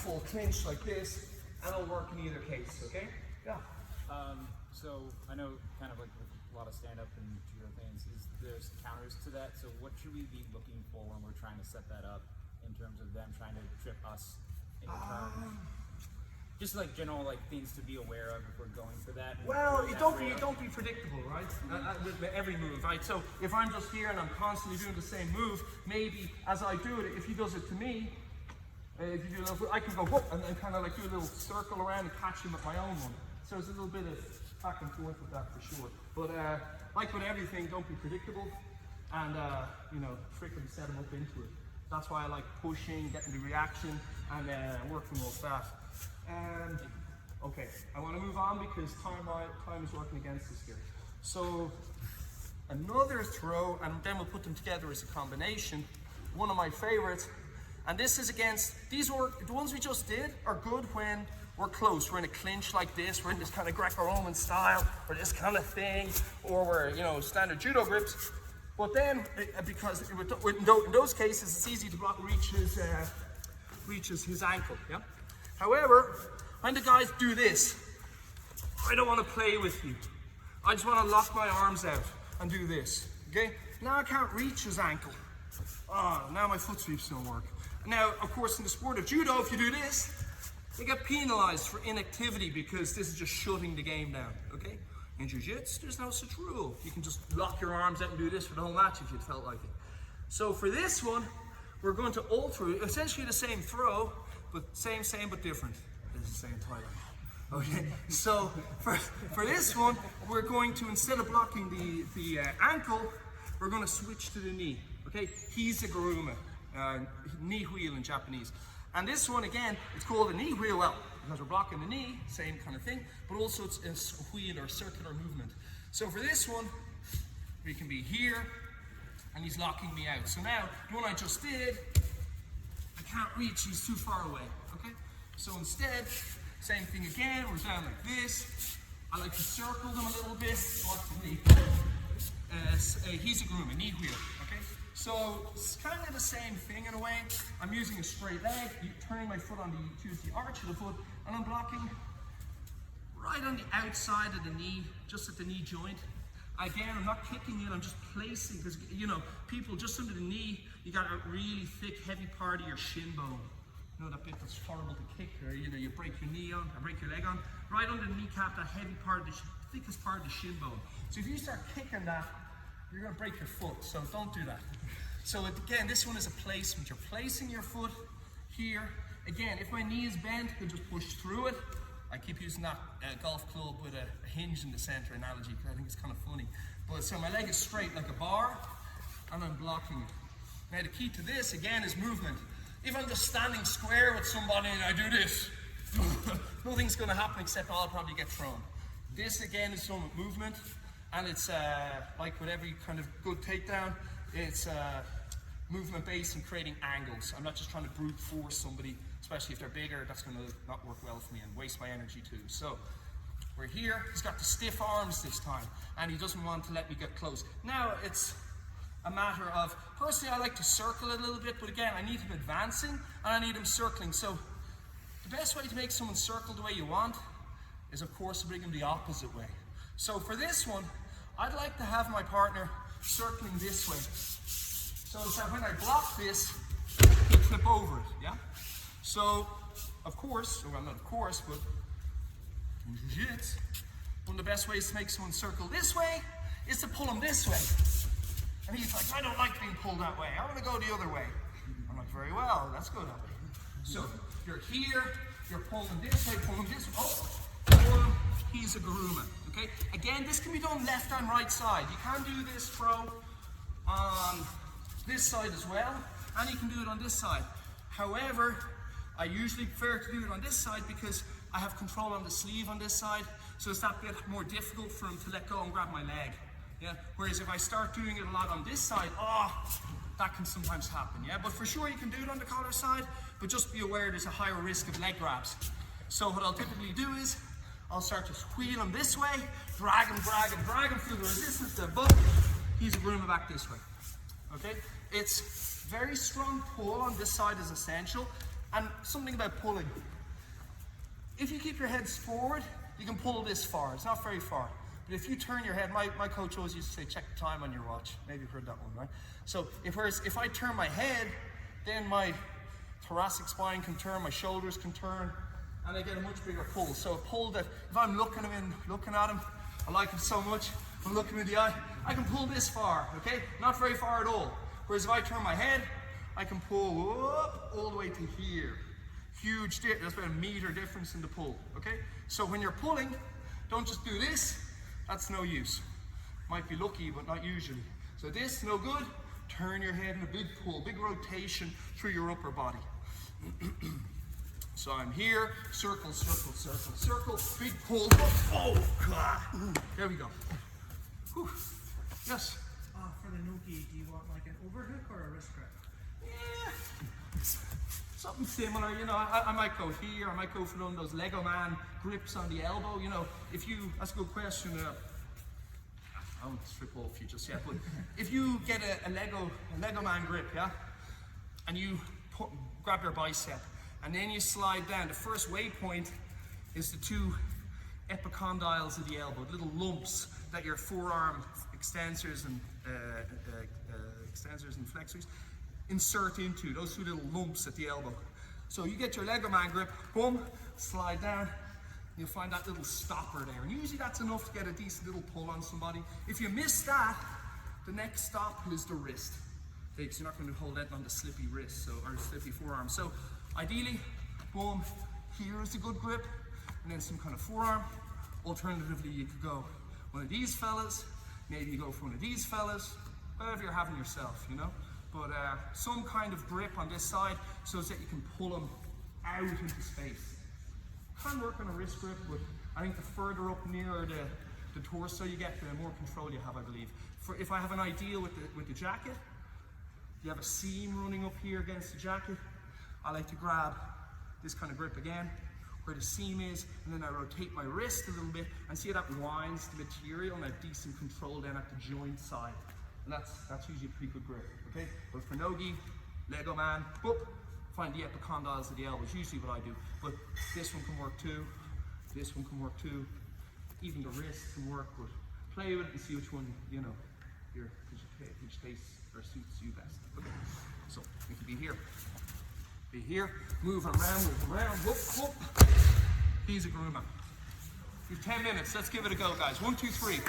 full clinch like this, and it'll work in either case, okay? Yeah. So I know kind of like with a lot of stand-up and judo things, there's counters to that. So what should we be looking for when we're trying to set that up in terms of them trying to trip us in return? Just like general like things to be aware of if we're going for that. Well, don't be predictable, right? With every move, right? So if I'm just here and I'm constantly doing the same move, maybe as I do it, if he does it to me, if you do a little, I can go whoop and then kind of like do a little circle around and catch him with my own one. So there's a little bit of back and forth with that for sure. But like with everything, don't be predictable, and you know, freaking set them up into it. That's why I like pushing, getting the reaction, and working off that. Okay, I want to move on because time is working against us here. So another throw, and then we'll put them together as a combination. One of my favorites, and this is against, the ones we just did are good when we're close. We're in a clinch like this, we're in this kind of Greco-Roman style, or this kind of thing, or we're, you know, standard judo grips. But then, because in those cases, it's easy to block, reaches his ankle, yeah? However, when the guys do this, I don't want to play with you. I just want to lock my arms out and do this, okay? Now I can't reach his ankle. Now my foot sweeps don't work. Now, of course, in the sport of judo, if you do this, they get penalized for inactivity because this is just shutting the game down, okay? In Jiu-Jitsu, there's no such rule. You can just lock your arms out and do this for the whole match if you felt like it. So for this one, we're going to alter essentially the same throw, but same but different. It's the same title. Okay, so for this one, we're going to, instead of blocking the ankle, we're going to switch to the knee. Okay, Hizaguruma, knee wheel in Japanese. And this one, again, it's called a knee wheel, well, because we're blocking the knee, same kind of thing, but also it's a wheel or circular movement. So for this one, we can be here, and he's locking me out. So now, the one I just did, I can't reach, he's too far away, okay? So instead, same thing again, we're down like this. I like to circle them a little bit, watch the knee. Hizaguruma, knee wheel, okay? So it's kind of the same thing in a way. I'm using a straight leg, turning my foot on the arch of the foot, and I'm blocking right on the outside of the knee, just at the knee joint. Again, I'm not kicking it, I'm just placing, because, you know, people just under the knee, you got a really thick, heavy part of your shin bone. You know that bit that's horrible to kick, or you know, you break your knee on, or break your leg on, right under the kneecap, that heavy part of the thickest part of the shin bone. So if you start kicking that, you're going to break your foot, so don't do that. So again, this one is a placement. You're placing your foot here. Again, if my knee is bent, you can just push through it. I keep using that golf club with a hinge in the center analogy because I think it's kind of funny. But so my leg is straight like a bar, and I'm blocking it. Now the key to this, again, is movement. If I'm just standing square with somebody and I do this, nothing's going to happen except I'll probably get thrown. This, again, is some movement. And it's like with every kind of good takedown, it's movement based and creating angles. I'm not just trying to brute force somebody, especially if they're bigger. That's going to not work well for me and waste my energy too. So we're here. He's got the stiff arms this time, and he doesn't want to let me get close. Now it's a matter of, personally, I like to circle it a little bit, but again, I need him advancing and I need him circling. So the best way to make someone circle the way you want is, of course, to bring him the opposite way. So for this one, I'd like to have my partner circling this way. So that when I block this, he'll flip over it, yeah? So, of course, well not of course, but in Jiu-Jitsu, one of the best ways to make someone circle this way is to pull him this way. And he's like, I don't like being pulled that way, I want to go the other way. I'm like, very well, let's go that way. So, you're here, you're pulling this way, pulling this way, oh, Hizaguruma. Okay? Again, this can be done left and right side. You can do this throw on this side as well, and you can do it on this side. However, I usually prefer to do it on this side because I have control on the sleeve on this side, so it's that bit more difficult for him to let go and grab my leg. Yeah? Whereas if I start doing it a lot on this side, that can sometimes happen. Yeah? But for sure you can do it on the collar side, but just be aware there's a higher risk of leg grabs. So what I'll typically do is, I'll start to wheel him this way, drag him, feel the resistance, the butt. Hizaguruma back this way. Okay? It's very strong pull on this side is essential. And something about pulling. If you keep your heads forward, you can pull this far. It's not very far. But if you turn your head, my coach always used to say, check the time on your watch. Maybe you've heard that one, right? So if I turn my head, then my thoracic spine can turn, my shoulders can turn, and I get a much bigger pull. So a pull that, if I'm looking at him, I like him so much, I'm looking in the eye, I can pull this far, okay? Not very far at all. Whereas if I turn my head, I can pull up all the way to here. Huge difference, that's about a meter difference in the pull, okay? So when you're pulling, don't just do this, that's no use. Might be lucky, but not usually. So this, no good, turn your head in a big pull, big rotation through your upper body. So I'm here, circle, circle, circle, circle, big pull, oh God. There we go. Whew. Yes? For the Noki, do you want like an overhook or a wrist grip? Yeah, something similar, you know, I might go here, I might go for one of those Lego man grips on the elbow, you know, that's a good question. I won't strip all for you just yet, but if you get a Lego man grip, yeah, and you grab your bicep, and then you slide down, the first waypoint is the two epicondyles of the elbow, little lumps that your forearm extensors and flexors insert into, those two little lumps at the elbow. So you get your Lego man grip, boom, slide down, you'll find that little stopper there. And usually that's enough to get a decent little pull on somebody. If you miss that, the next stop is the wrist. Okay, because you're not going to hold that on the slippy wrist, or slippy forearm. So ideally, boom, here is a good grip, and then some kind of forearm. Alternatively, you could go one of these fellas, maybe you go for one of these fellas, whatever you're having yourself, you know. But some kind of grip on this side so that you can pull them out into space. Can work on a wrist grip, but I think the further up near the torso you get, the more control you have, I believe. If I have an idea with the jacket, you have a seam running up here against the jacket, I like to grab this kind of grip again, where the seam is, and then I rotate my wrist a little bit and see how that winds the material, and I have decent control then at the joint side. And that's usually a pretty good grip, okay? But for Nogi, Lego man, whoop, find the epicondyles of the elbow is usually what I do. But this one can work too, this one can work too, even the wrist can work, but play with it and see which one, you know, which tastes or suits you best. Okay, so we can be here, move around, whoop, whoop. He's a groomer. You have 10 minutes, let's give it a go, guys. 1, 2, 3.